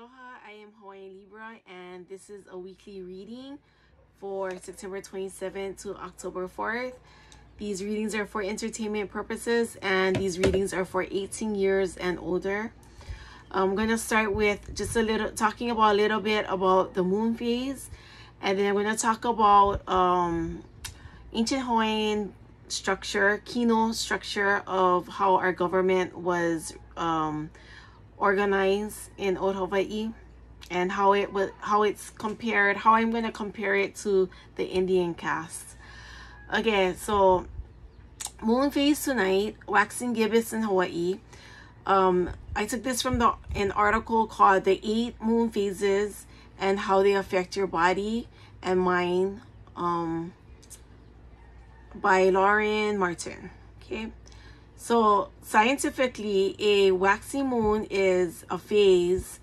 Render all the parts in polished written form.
Aloha, I am Hawaiian Libra, and this is a weekly reading for September 27th to October 4th. These readings are for entertainment purposes, and these readings are for 18 years and older. I'm going to start with just talking about a little bit about the moon phase, and then I'm going to talk about ancient Hawaiian structure, Kino structure of how our government was organized in Old Hawaii, and how it's compared, how I'm going to compare it to the Indian caste. Okay, so moon phase tonight, waxing gibbous in Hawaii. I took this from an article called The 8 Moon Phases and How They Affect Your Body and Mind, by Lauren Martin. Okay, so scientifically, a waxing moon is a phase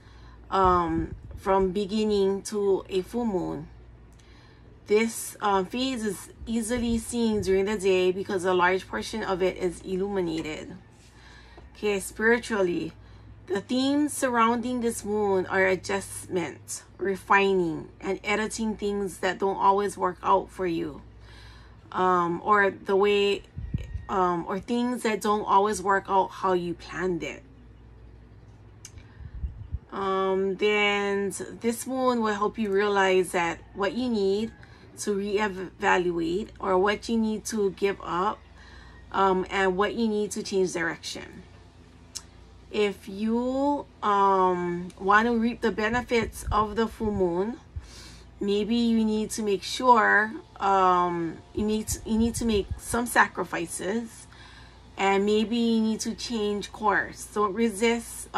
from beginning to a full moon. This phase is easily seen during the day because a large portion of it is illuminated. Okay, spiritually, the themes surrounding this moon are adjustment, refining, and editing things that don't always work out for you, or the way, or things that don't always work out how you planned it. Then this moon will help you realize that what you need to reevaluate, or what you need to give up, and what you need to change direction. If you want to reap the benefits of the full moon, maybe you need to make sure you need to make some sacrifices, and maybe you need to change course. Don't resist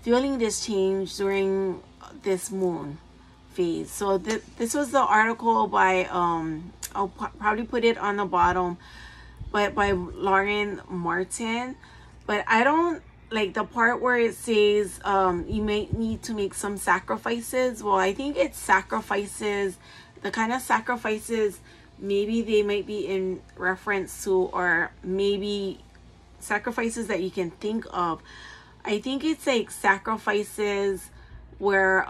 feeling this change during this moon phase. So this was the article by I'll probably put it on the bottom, but by Lauren Martin. But I don't like the part where it says you may need to make some sacrifices. Well, I think it's sacrifices, the kind of sacrifices maybe they might be in reference to, or maybe sacrifices that you can think of. I think it's like sacrifices where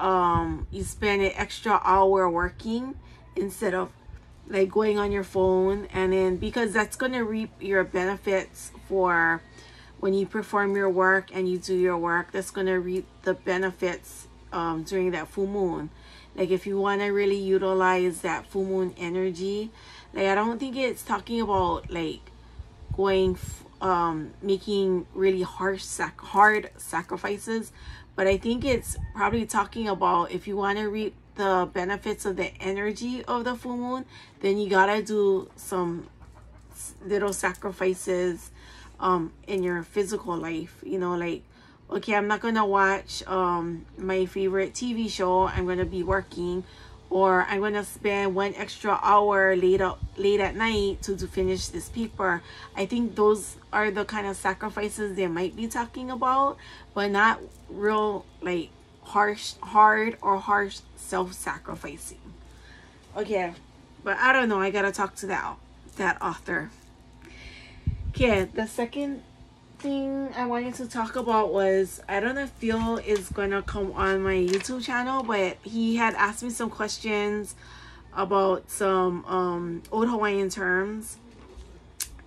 you spend an extra hour working instead of like going on your phone, and then because that's going to reap your benefits for when you perform your work and you do your work. That's going to reap the benefits during that full moon. Like if you want to really utilize that full moon energy, like I don't think it's talking about like going making really hard sacrifices, but I think it's probably talking about if you want to reap the benefits of the energy of the full moon, then you gotta do some little sacrifices in your physical life. You know, like, okay, I'm not gonna watch my favorite TV show, I'm gonna be working, or I'm gonna spend 1 extra hour late at night to finish this paper. I think those are the kind of sacrifices they might be talking about, but not real like hard self-sacrificing. Okay, but I don't know, I gotta talk to that author. Okay, the second thing I wanted to talk about was, I don't know if Phil is gonna come on my YouTube channel, but he had asked me some questions about some old Hawaiian terms,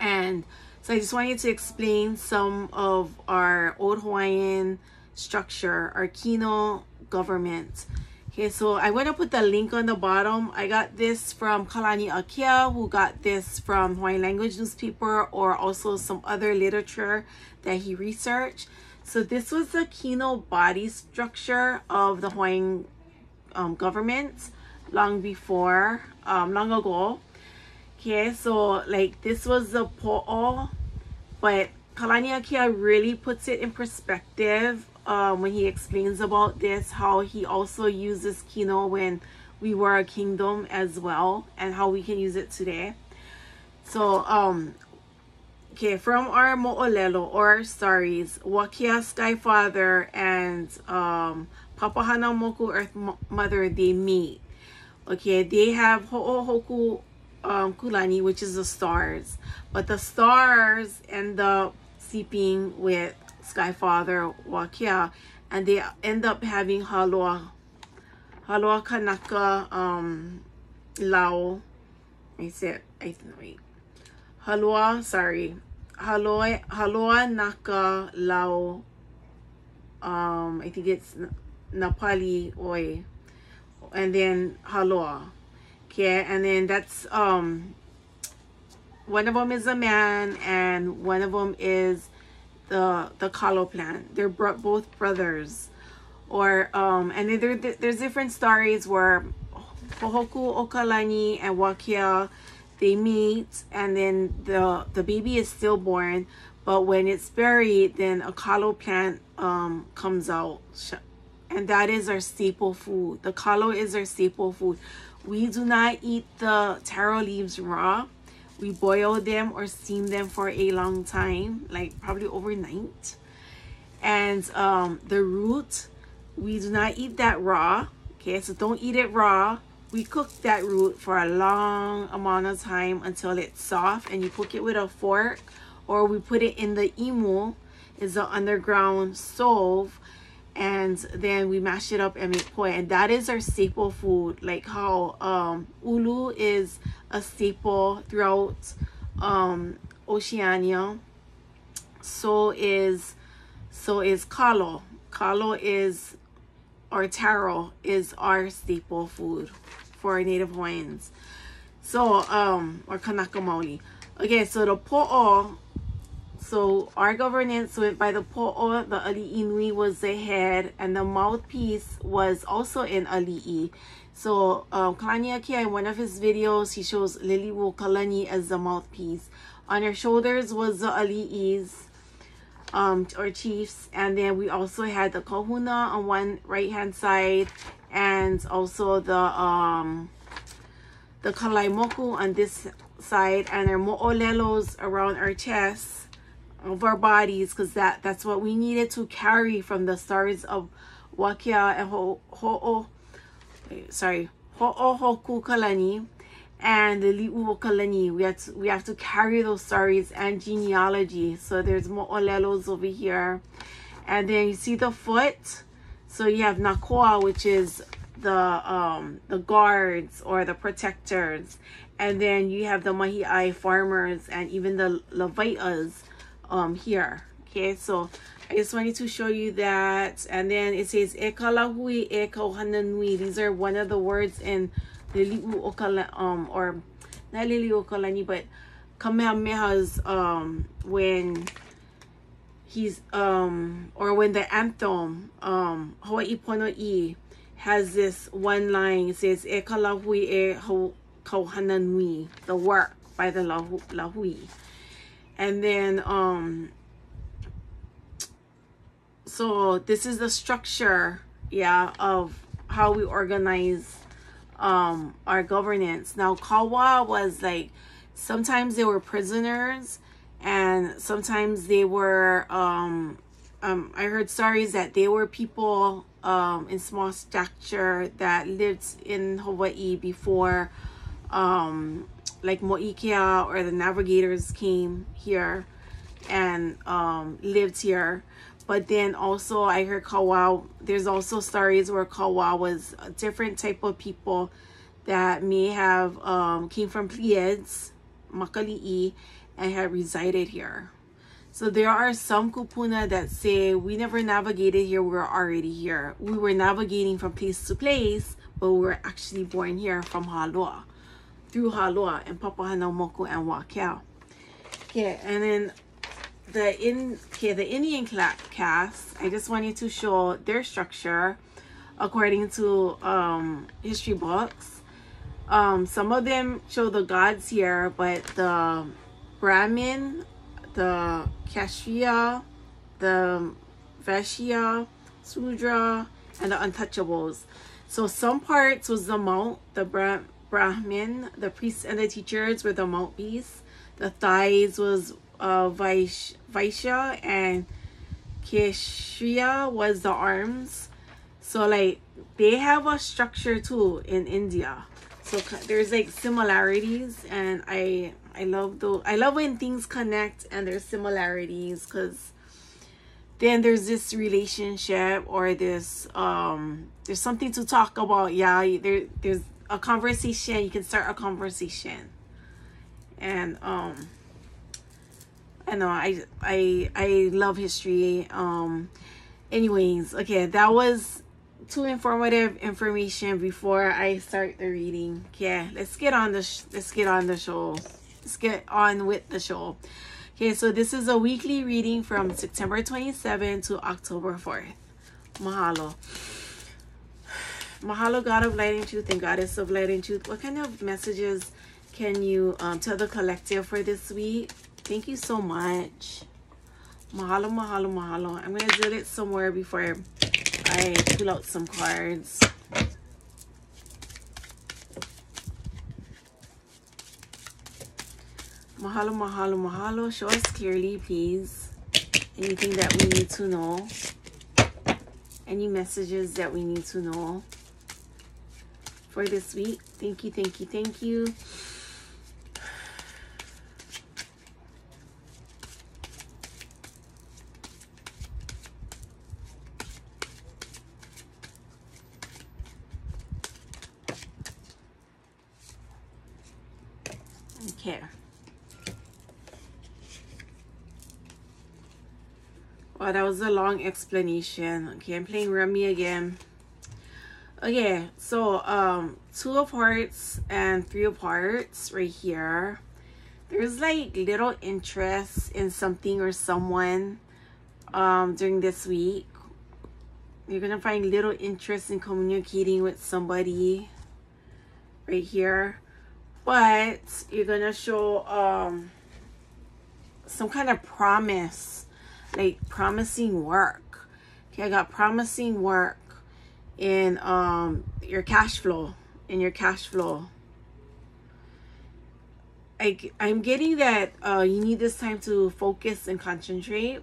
and so I just wanted to explain some of our old Hawaiian structure, our Kino government. Okay, so I'm going to put the link on the bottom. I got this from Kalani Akea, who got this from Hawaiian Language Newspaper, or also some other literature that he researched. So this was the Kino body structure of the Hawaiian government long ago. Okay, so like this was the po'o, but Kalani Akea really puts it in perspective when he explains about this, how he also uses Kino when we were a kingdom as well, and how we can use it today. So okay, from our mo'olelo or stories, Wakea Sky Father and Papahana Moku Earth Mother, they meet. Okay, they have Ho'ohoku Kulani, which is the stars, but the stars end up sleeping with Sky Father Wakea, and they end up having Haloa Kanaka Lao. Wait. Haloa Naka Lao. I think it's Napali Oi, and then Haloa. Okay, and then that's one of them is a man, and one of them is the kalo plant. They're both brothers, or and then there's different stories where Hohoku, Okalani, and Wakia, they meet, and then the baby is stillborn, but when it's buried, then a kalo plant comes out, and that is our staple food. The kalo is our staple food. We do not eat the taro leaves raw. We boil them or steam them for a long time, like probably overnight. And the root, we do not eat that raw. Okay, so don't eat it raw. We cook that root for a long amount of time until it's soft, and you cook it with a fork, or we put it in the imu, is the underground stove, and then we mash it up and make poi, and that is our staple food. Like how ulu is a staple throughout Oceania, so is kalo. Kalo is, or taro is, our staple food for Native Hawaiians. So or Kanaka Maoli. Okay, so the po'o, so our governance went by the po'o. The ali'i nui was the head, and the mouthpiece was also in ali'i. So Kalaniakia, in one of his videos, he shows Lili'u Kalani as the mouthpiece. On her shoulders was the ali'is, or chiefs, and then we also had the kahuna on one right hand side, and also the kalaimoku on this side, and our mo'olelos around our chests of our bodies, because that's what we needed to carry from the stars of Wakia and Ho'ohoku Kalani and the Li'u Kalani. We have to carry those stories and genealogy. So there's mo'olelos over here, and then you see the foot. So you have Nakoa, which is the guards or the protectors, and then you have the Mahi'ai farmers and even the Levaitas here. Okay, so I just wanted to show you that. And then it says e kalahui e kauhananui. These are one of the words in Lili'u Okalani, or not Lili'u Okalani, but Kamehameha's when he's or when the anthem Hawaii Pono'i has this one line. It says e kalahui e kauhananui, the work by the lahui. And then so this is the structure, yeah, of how we organize our governance. Now kawa was like, sometimes they were prisoners, and sometimes they were I heard stories that they were people in small stature that lived in Hawaii before like Mo'ikia or the navigators came here and lived here. But then also I heard kawa, there's also stories where kawa was a different type of people that may have came from Pleiades, Makali'i, and had resided here. So there are some kupuna that say we never navigated here, we were already here. We were navigating from place to place, but we were actually born here from Haloa, through Haloa and Papahanaumoku and Wakea. Okay, and then the Indian caste, I just wanted to show their structure according to history books. Some of them show the gods here, but the Brahmin, the Kshatriya, the Vaishya, Sudra, and the Untouchables. So some parts was the mount, the Brahmin, the priests and the teachers were the mouthpiece. The thighs was Vaishya, and Kshatriya was the arms. So like they have a structure too in India. So there's like similarities, and I love those. I love when things connect and there's similarities, because then there's this relationship, or this there's something to talk about. Yeah, there's a conversation. You can start a conversation. And I know I love history. Anyways, okay, that was too informative information before I start the reading. Okay, let's get on the show. Let's get on with the show. Okay, so this is a weekly reading from September 27 to October 4th. Mahalo. Mahalo, God of light and truth and Goddess of light and truth. What kind of messages can you tell the collective for this week? Thank you so much. Mahalo, mahalo, mahalo. I'm going to do it somewhere before I pull out some cards. Mahalo, mahalo, mahalo. Show us clearly, please. Anything that we need to know. Any messages that we need to know for this week. Thank you, thank you, thank you. Okay. Wow, that was a long explanation. Okay, I'm playing Rummy again. Okay, so 2 of hearts and 3 of hearts right here. There's like little interest in something or someone during this week. You're gonna find little interest in communicating with somebody right here, but you're gonna show some kind of promise, like promising work. Okay, I got promising work in your cash flow. I'm getting that you need this time to focus and concentrate.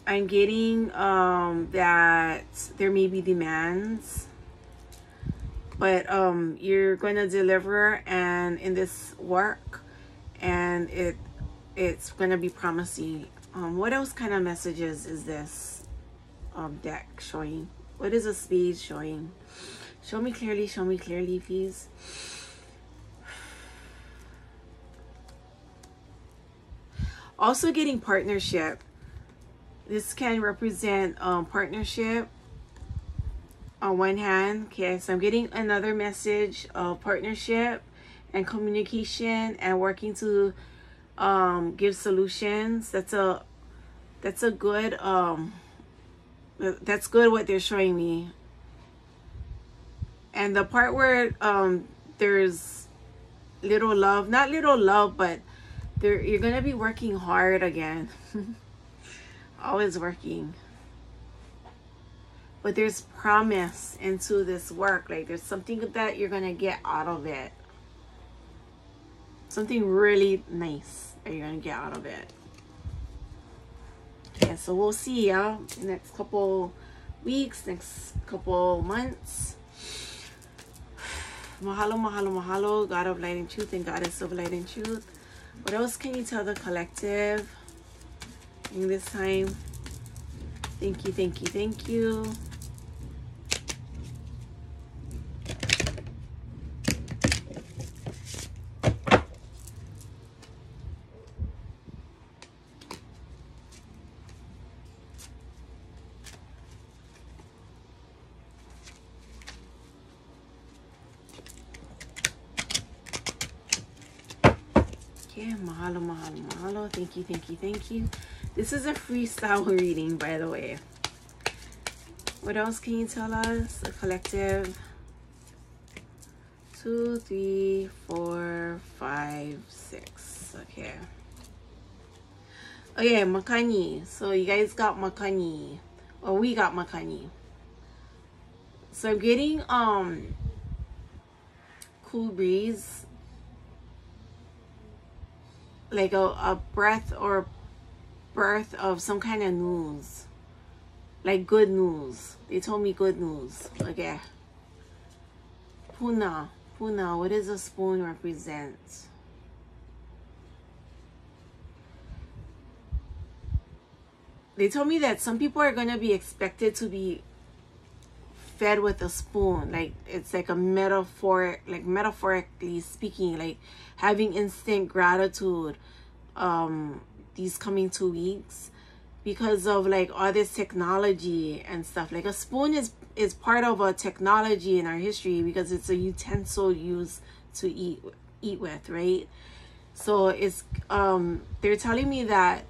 I'm getting that there may be demands, but you're going to deliver and in this work, and it's going to be promising. What else kind of messages is this deck showing? What is a spade showing? Show me clearly, please. Also getting partnership. This can represent partnership on one hand. Okay, so I'm getting another message of partnership and communication and working to give solutions. That's a good that's good what they're showing me. And the part where there's little love, not little love, but you're gonna be working hard again. Always working, but there's promise into this work. Like there's something that you're gonna get out of it, something really nice that you're gonna get out of it. Yeah, so we'll see next couple weeks, next couple months. Mahalo, mahalo, mahalo, God of light and truth and Goddess of light and truth. What else can you tell the collective in this time? Thank you, thank you, thank you. Okay, mahalo, mahalo, mahalo. Thank you, thank you, thank you. This is a freestyle reading, by the way. What else can you tell us? A collective. 2, 3, 4, 5, 6. Okay. Okay, makani. So you guys got makani. Or we got makani. So I'm getting cool breeze. Like a breath or birth of some kind of news, like good news. They told me good news. Okay. Puna, what does a spoon represent? they told me that some people are going to be expected to be fed with a spoon. Like, it's like a metaphor, like metaphorically speaking, like having instant gratitude these coming 2 weeks, because of like all this technology and stuff. Like, a spoon is part of a technology in our history, because it's a utensil used to eat with, right? So it's they're telling me that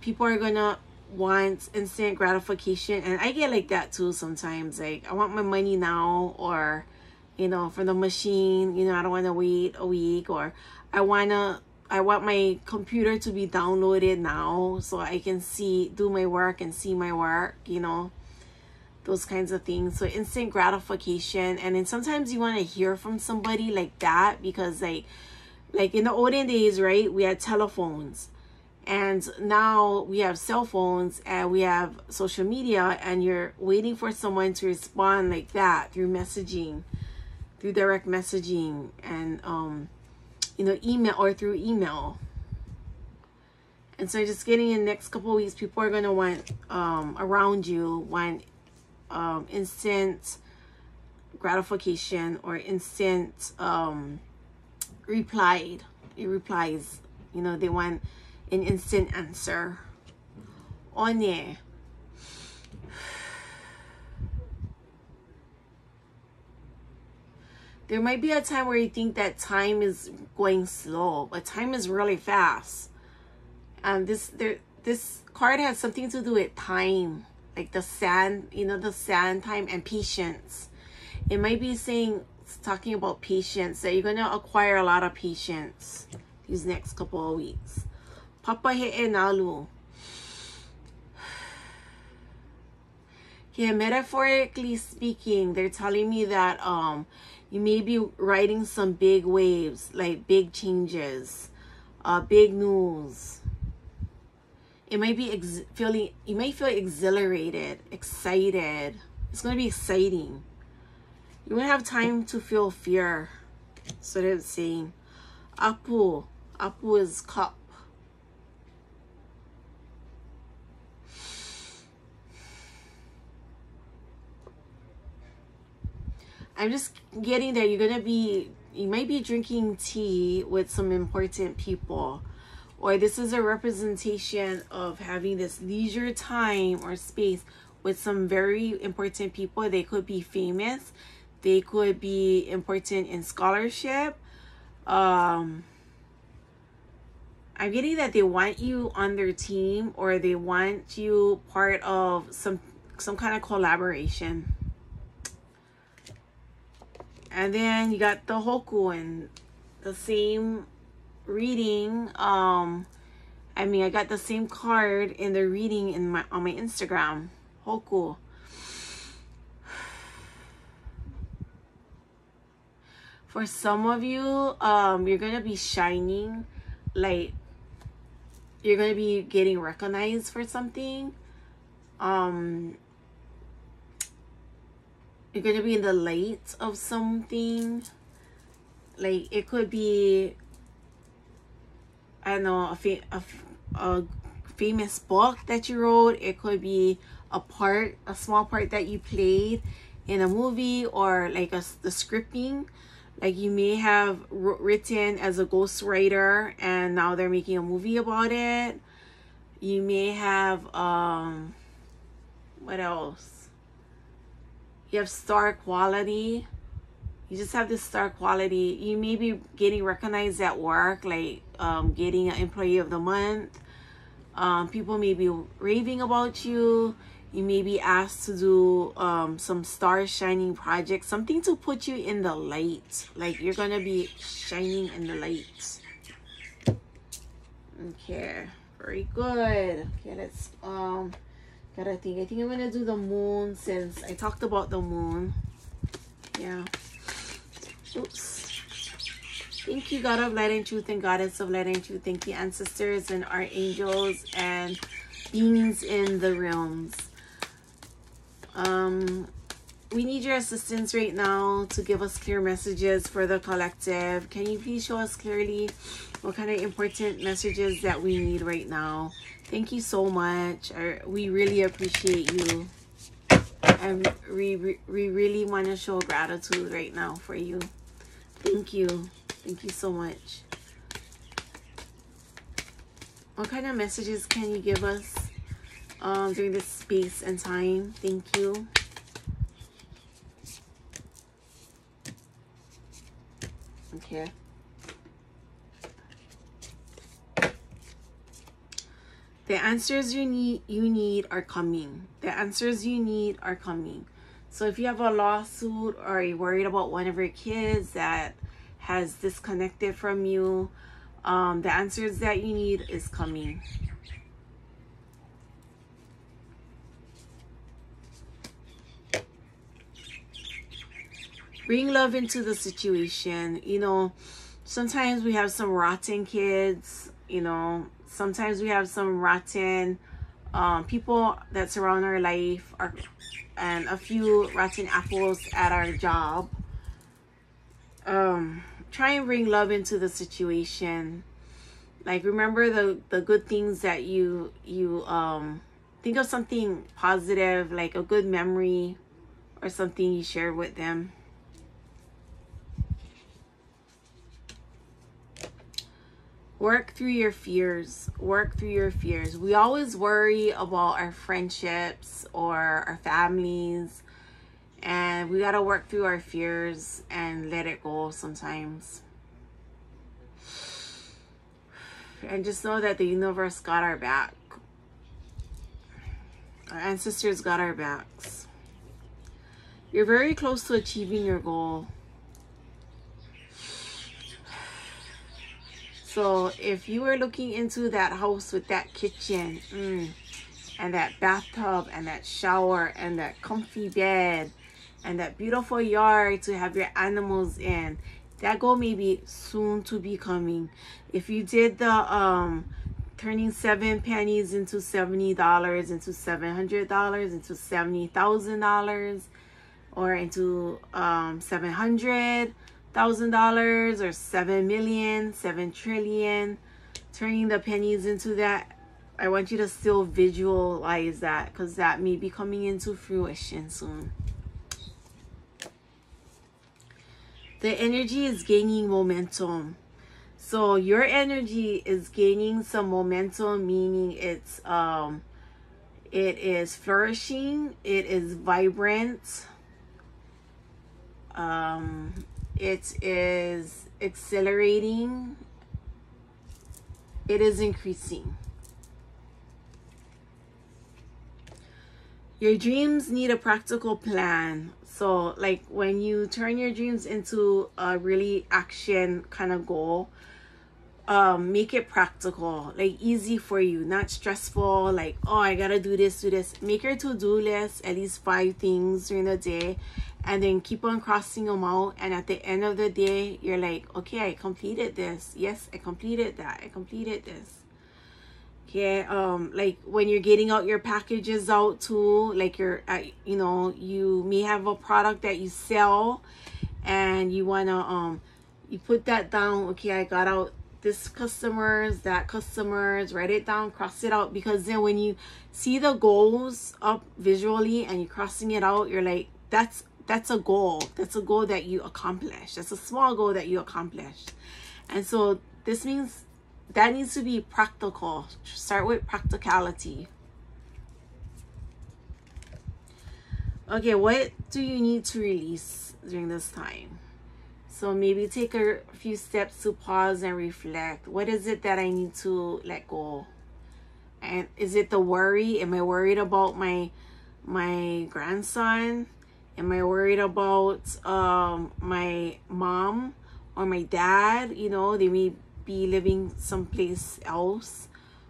people are gonna want instant gratification, and I get like that too sometimes. Like, I want my money now, or, you know, from the machine, you know, I don't want to wait a week, or I want my computer to be downloaded now so I can do my work and see my work, you know, those kinds of things. So instant gratification. And then sometimes you want to hear from somebody like that, because like in the olden days, right, we had telephones, and now we have cell phones and we have social media, and you're waiting for someone to respond like that through messaging, through direct messaging, and you know, email, or through email. And so just getting in the next couple of weeks, people are going to want around you want instant gratification, or instant replies. You know, they want an instant answer on there. There might be a time where you think that time is going slow, but time is really fast. This card has something to do with time, like the sand, you know, the sand time, and patience. It might be talking about patience, that you're going to acquire a lot of patience these next couple of weeks. Papa He'e Nalu. Yeah, metaphorically speaking, they're telling me that you may be riding some big waves, like big changes, big news. It might be you might feel exhilarated, excited. It's going to be exciting. You won't have time to feel fear. So they're saying, Apu is cup. I'm just getting that you might be drinking tea with some important people, or this is a representation of having this leisure time or space with some very important people. They could be famous, they could be important in scholarship. I'm getting that they want you on their team, or they want you part of some kind of collaboration. And then you got the Hoku in the same reading. I got the same card in the reading on my Instagram. Hoku. For some of you, you're gonna be shining, like you're gonna be getting recognized for something. You're going to be in the light of something. Like, it could be, I don't know, a famous book that you wrote. It could be a small part that you played in a movie, or like the scripting. Like, you may have written as a ghostwriter, and now they're making a movie about it. You may have, what else? You have star quality. You just have this star quality. You may be getting recognized at work, like getting an employee of the month. People may be raving about you. You may be asked to do some star shining projects, something to put you in the light. Like, you're gonna be shining in the light. Okay, very good. Okay, let's I think I'm gonna do the moon, since I talked about the moon. Yeah. Oops. Thank you, God of light and truth, and Goddess of light and truth. Thank you, ancestors and archangels and beings in the realms. we need your assistance right now to give us clear messages for the collective. Can you please show us clearly what kind of important messages that we need right now? Thank you so much. We really appreciate you. And we really want to show gratitude right now for you. Thank you. Thank you so much. What kind of messages can you give us during this space and time? Thank you. Okay. The answers you need are coming. The answers you need are coming. So if you have a lawsuit or you're worried about one of your kids that has disconnected from you, the answers that you need is coming. Bring love into the situation. You know, sometimes we have some rotten kids, you know. Sometimes we have some rotten people that surround our life, and a few rotten apples at our job. Try and bring love into the situation. Like, remember the good things that you think of something positive, like a good memory or something you shared with them. Work through your fears. Work through your fears. We always worry about our friendships or our families, and we got to work through our fears and let it go sometimes. And just know that the universe got our back. Our ancestors got our backs. You're very close to achieving your goal. So if you were looking into that house with that kitchen and that bathtub and that shower and that comfy bed and that beautiful yard to have your animals in, that goal may be soon to be coming. If you did the turning 7 pennies into $70, into $700, into $70,000, or into $700,000 or 7 million, 7 trillion, turning the pennies into that, I want you to still visualize that, because that may be coming into fruition soon. The energy is gaining momentum. So your energy is gaining some momentum, meaning it is flourishing, it is vibrant, it is accelerating, it is increasing. Your dreams need a practical plan. So like when you turn your dreams into a really action kind of goal, make it practical, like easy for you, not stressful, like, oh, I gotta do this. Make your to-do list, at least 5 things during the day, and then keep on crossing them out. And at the end of the day, you're like, okay, I completed this. Yes, I completed that. I completed this. Okay, like when you're getting out your packages out too, like you're you know, you may have a product that you sell and you wanna you put that down. Okay, I got out this customers, that customers, write it down, cross it out, because then when you see the goals up visually and you're crossing it out, you're like, that's a goal. That's a goal that you accomplished. That's a small goal that you accomplished. And so this means that needs to be practical. Start with practicality. Okay, what do you need to release during this time? So maybe take a few steps to pause and reflect. What is it that I need to let go? And is it the worry? Am I worried about my grandson? Am I worried about my mom or my dad? You know, they may be living someplace else.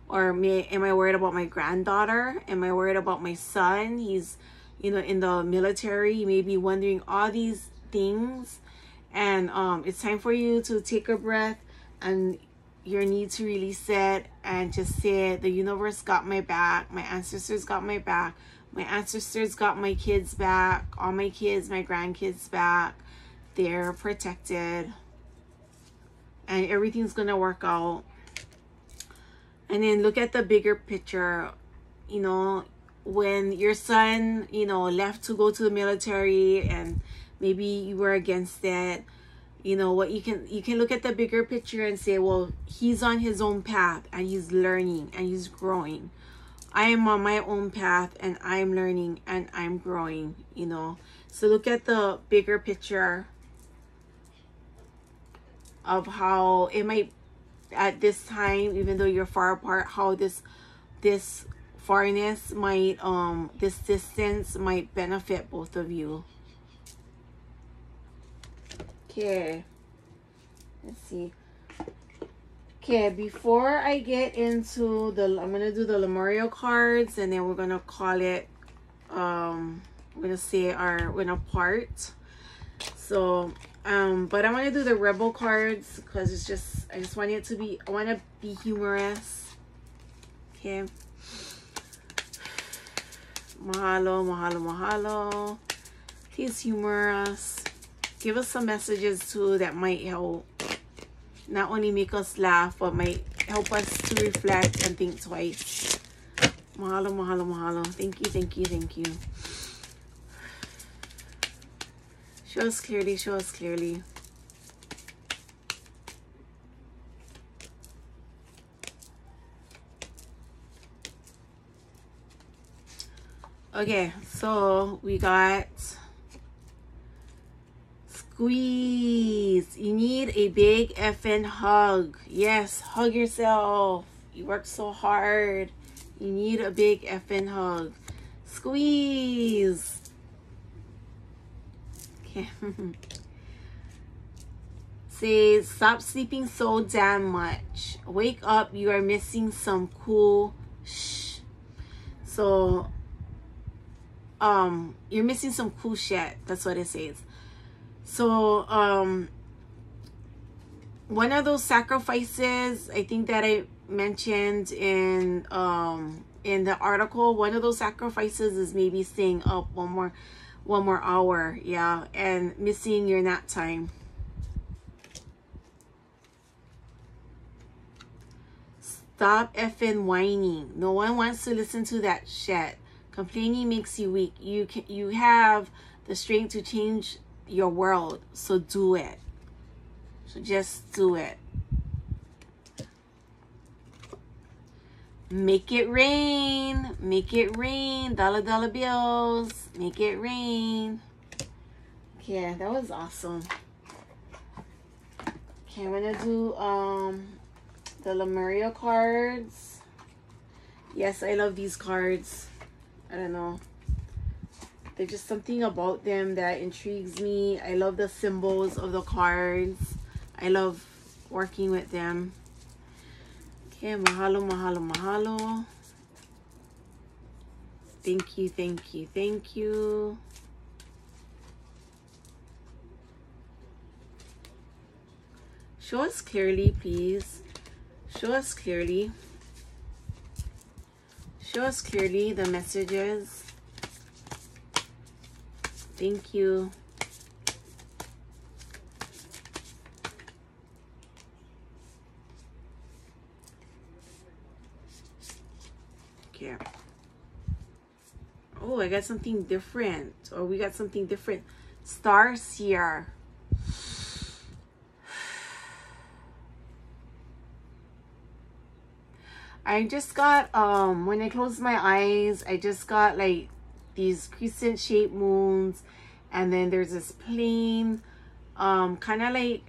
Or am I worried about my granddaughter? Am I worried about my son? He's, you know, in the military. You may be wondering all these things. And it's time for you to take a breath and your need to release it and just say, the universe got my back, my ancestors got my back, My ancestors got my kids back, all my kids, my grandkids back. They're protected. And everything's going to work out. And then look at the bigger picture. You know, when your son, you know, left to go to the military and maybe you were against it, you know, what you can look at the bigger picture and say, well, he's on his own path and he's learning and he's growing. I am on my own path and I'm learning and I'm growing, you know. So look at the bigger picture of how it might, at this time, even though you're far apart, how this farness might, this distance might benefit both of you. Okay, let's see. Okay, before I get into the, I'm gonna do the Lemuria cards, and then we're gonna call it, we're gonna say we're gonna part. So, but I'm gonna do the Rebel cards because it's just, I just want it to be, I want to be humorous. Okay. Mahalo, mahalo, mahalo. Please humor us. Give us some messages too that might help. Not only make us laugh, but might help us to reflect and think twice. Mahalo, mahalo, mahalo. Thank you, thank you, thank you. Show us clearly, show us clearly. Okay, so we got squeeze. You need a big effing hug. Yes, hug yourself. You worked so hard. You need a big effing hug. Squeeze. Okay. Say, stop sleeping so damn much. Wake up. You are missing some cool shh. So, you're missing some cool shit. That's what it says. So, one of those sacrifices, I think that I mentioned in the article, one of those sacrifices is maybe staying up one more hour, yeah, and missing your nap time. Stop effing whining. No one wants to listen to that shit. Complaining makes you weak. You have the strength to change your world, so do it. So just do it. Make it rain. Make it rain. $dollar bills. Make it rain. Okay, that was awesome. Okay, I'm gonna do the Lemuria cards. Yes, I love these cards. I don't know. There's just something about them that intrigues me. I love the symbols of the cards. I love working with them. Okay, mahalo, mahalo, mahalo. Thank you, thank you, thank you. Show us clearly, please. Show us clearly. Show us clearly the messages. Thank you. Okay. Oh, I got something different. Or we got something different. Stars here. I just got, when I closed my eyes, I just got like these crescent shaped moons, and then there's this plane, kind of like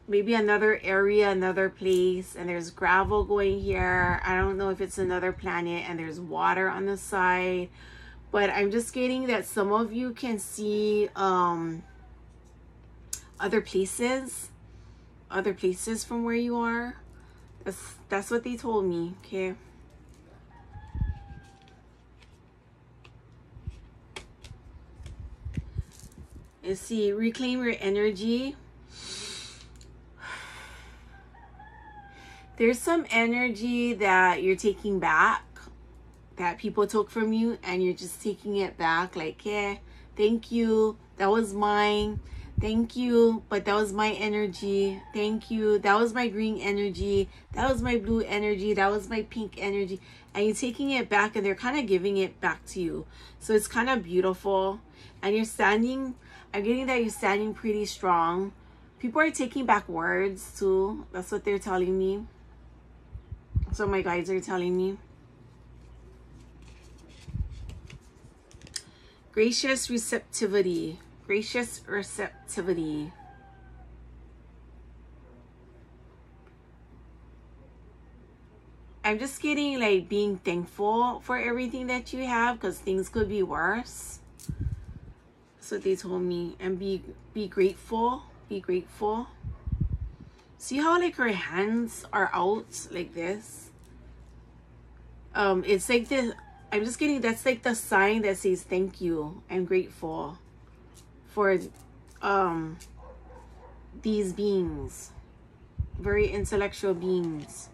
maybe another area, another place, and there's gravel going here. I don't know if it's another planet, and there's water on the side, but I'm just getting that some of you can see other places from where you are. That's what they told me. Okay. Let's see. Reclaim your energy. There's some energy that you're taking back. that people took from you, and you're just taking it back, like, yeah, thank you, that was mine, thank you, but that was my energy, thank you, that was my green energy, that was my blue energy, that was my pink energy, and you're taking it back, and they're kind of giving it back to you. So it's kind of beautiful, and you're standing, I'm getting that you're standing pretty strong. People are taking back words too. That's what they're telling me. So my guides are telling me. Gracious receptivity. Gracious receptivity. I'm just getting like being thankful for everything that you have, because things could be worse. That's what they told me. And be grateful. Be grateful. See how like her hands are out like this? It's like this. I'm just getting, that's like the sign that says thank you. I'm grateful for these beings. Very intellectual beings.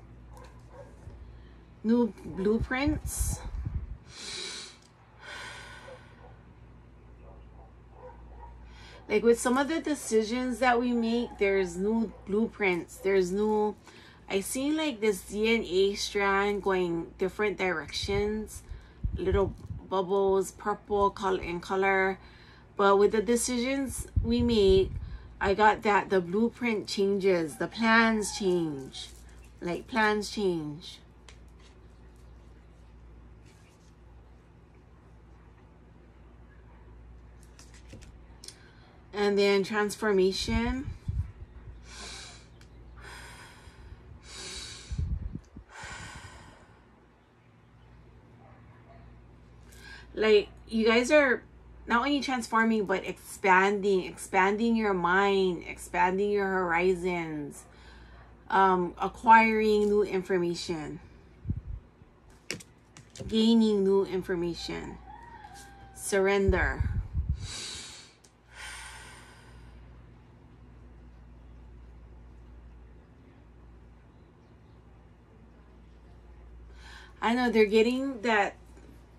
New blueprints. Like with some of the decisions that we make, there's new blueprints. There's new, I see like this DNA strand going different directions. Little bubbles, purple color in color. But with the decisions we make, I got that the blueprint changes. The plans change. Like plans change. And then transformation. Like you guys are not only transforming, but expanding your mind, expanding your horizons, acquiring new information, gaining new information, surrender. I know they're getting that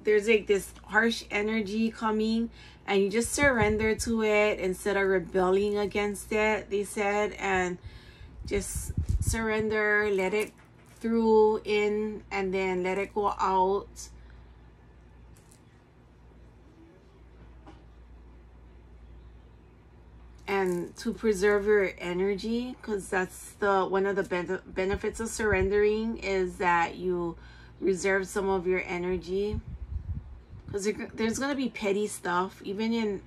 there's like this harsh energy coming, and you just surrender to it instead of rebelling against it, they said, and just surrender, let it through in, and then let it go out. And to preserve your energy, because that's the one of the benefits of surrendering, is that you reserve some of your energy. Because there's going to be petty stuff, even in,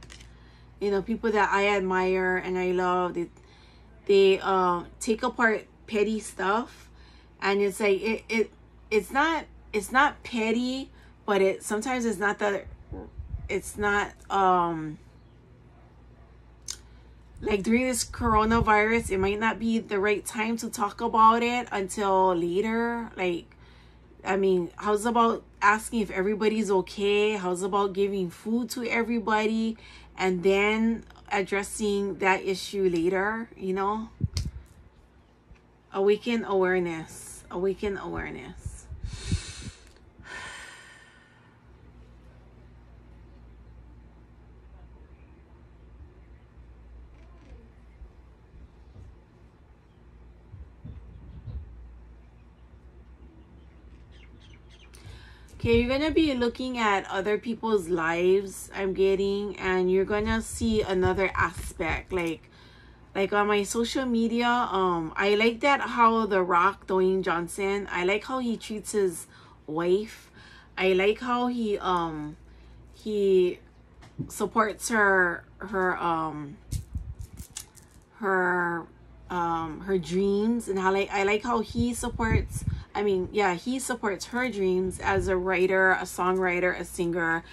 you know, people that I admire and I love, they take apart petty stuff, and it's like it's not petty, but it sometimes it's not like during this coronavirus, it might not be the right time to talk about it until later. Like, I mean, how's about asking if everybody's okay? How's about giving food to everybody and then addressing that issue later, you know? Awaken awareness. Awaken awareness. Okay, you're gonna be looking at other people's lives, I'm getting, and you're gonna see another aspect. Like on my social media, I like that how The Rock, Dwayne Johnson, I like how he treats his wife. I like how he supports her dreams, and how I like how he supports, I mean, yeah, he supports her dreams as a writer, a songwriter, a singer.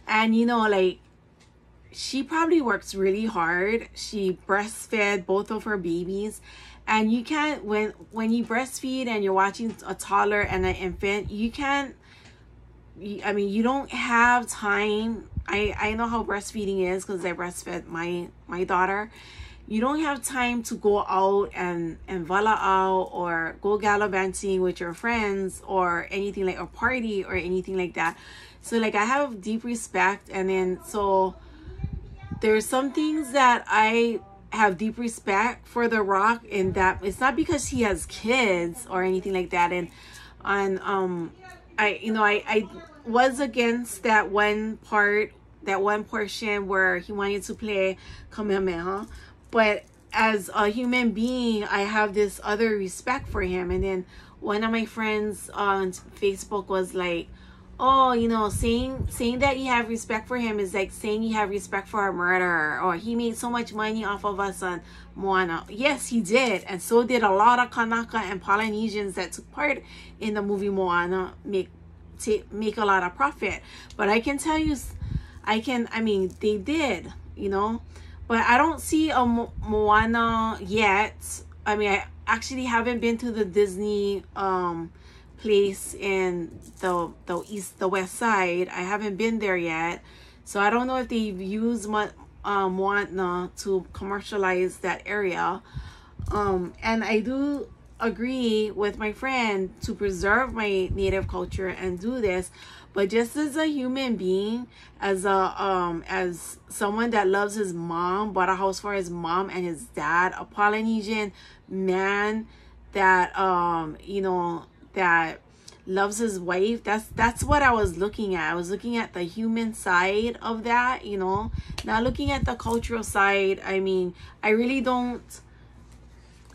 And you know, like, she probably works really hard. She breastfed both of her babies, and you can't, when you breastfeed and you're watching a toddler and an infant, you can't, I mean, you don't have time. I know how breastfeeding is, because I breastfed my daughter. you don't have time to go out and vala out or go gallivanting with your friends or anything like a party or anything like that. So like I have deep respect, and then so there's some things that I have deep respect for The Rock, in that it's not because he has kids or anything like that. And I was against that one portion where he wanted to play Kamehameha, but as a human being, I have this other respect for him. And then one of my friends on Facebook was like, oh, you know, saying that you have respect for him is like saying you have respect for a murderer, or he made so much money off of us on Moana. Yes, he did, and so did a lot of Kanaka and Polynesians that took part in the movie Moana make a lot of profit. But I can tell you, I mean, they did, you know, but I don't see a Moana yet. I mean, I actually haven't been to the Disney place in the west side. I haven't been there yet, so I don't know if they've used Moana to commercialize that area. And I do agree with my friend to preserve my native culture and do this, but just as a human being, as someone that loves his mom, bought a house for his mom and his dad, a Polynesian man that you know, that loves his wife, that's what I was looking at. I was looking at the human side of that, you know, not looking at the cultural side. I mean, I really don't,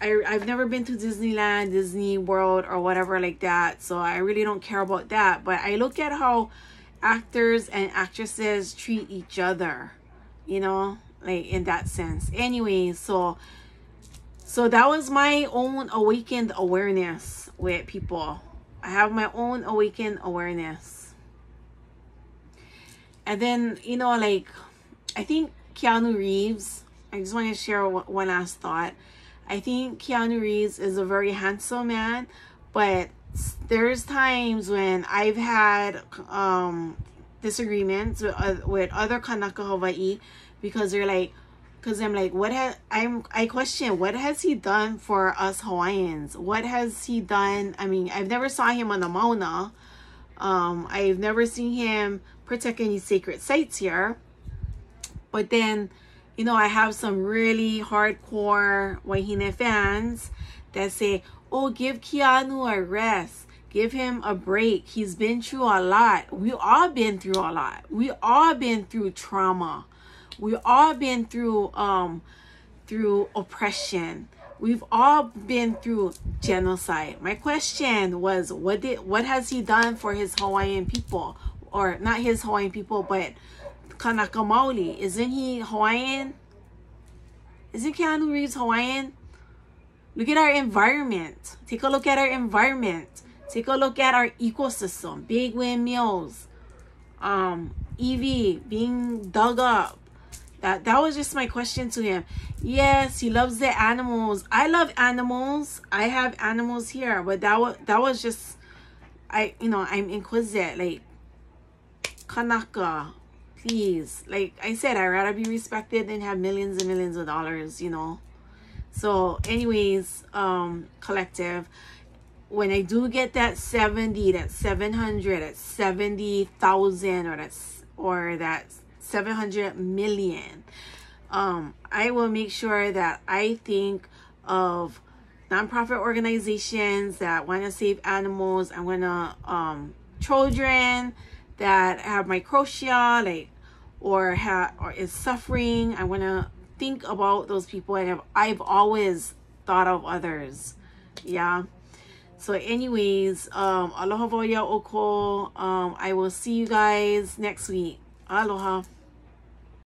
I've never been to Disneyland, Disney World, or whatever like that, so I really don't care about that. But I look at how actors and actresses treat each other, you know, like in that sense. Anyway, so that was my own awakened awareness with people. I have my own awakened awareness. And then, you know, like, I think Keanu Reeves, I just want to share one last thought. I think Keanu Reeves is a very handsome man, but there's times when I've had disagreements with other Kanaka Hawaii, because they're like, because I'm like, I question, what has he done for us Hawaiians? What has he done? I mean, I've never saw him on the Mauna. I've never seen him protect any sacred sites here. But then, you know, I have some really hardcore Wahine fans that say, oh, give Keanu a rest. Give him a break. He's been through a lot. We all been through a lot. We all been through trauma. We all been through oppression. We've all been through genocide. My question was, what has he done for his Hawaiian people? Or not his Hawaiian people, but Kanaka Maoli. Isn't he Hawaiian? Isn't Keanu Reeves Hawaiian? Look at our environment. Take a look at our environment. Take a look at our ecosystem. Big windmills. EV being dug up. That was just my question to him. Yes, he loves the animals. I love animals. I have animals here, but that was just, I'm inquisitive. Like, Kanaka, please. Like I said, I'd rather be respected than have millions and millions of dollars, you know. So anyways, collective, when I do get that 70, that 700, that 70,000, or that 700 million, I will make sure that I think of nonprofit organizations that want to save animals. I'm gonna children that have microtia, like, or is suffering. I want to think about those people, and I've always thought of others. Yeah. So anyways, aloha voya oko. I will see you guys next week. Aloha.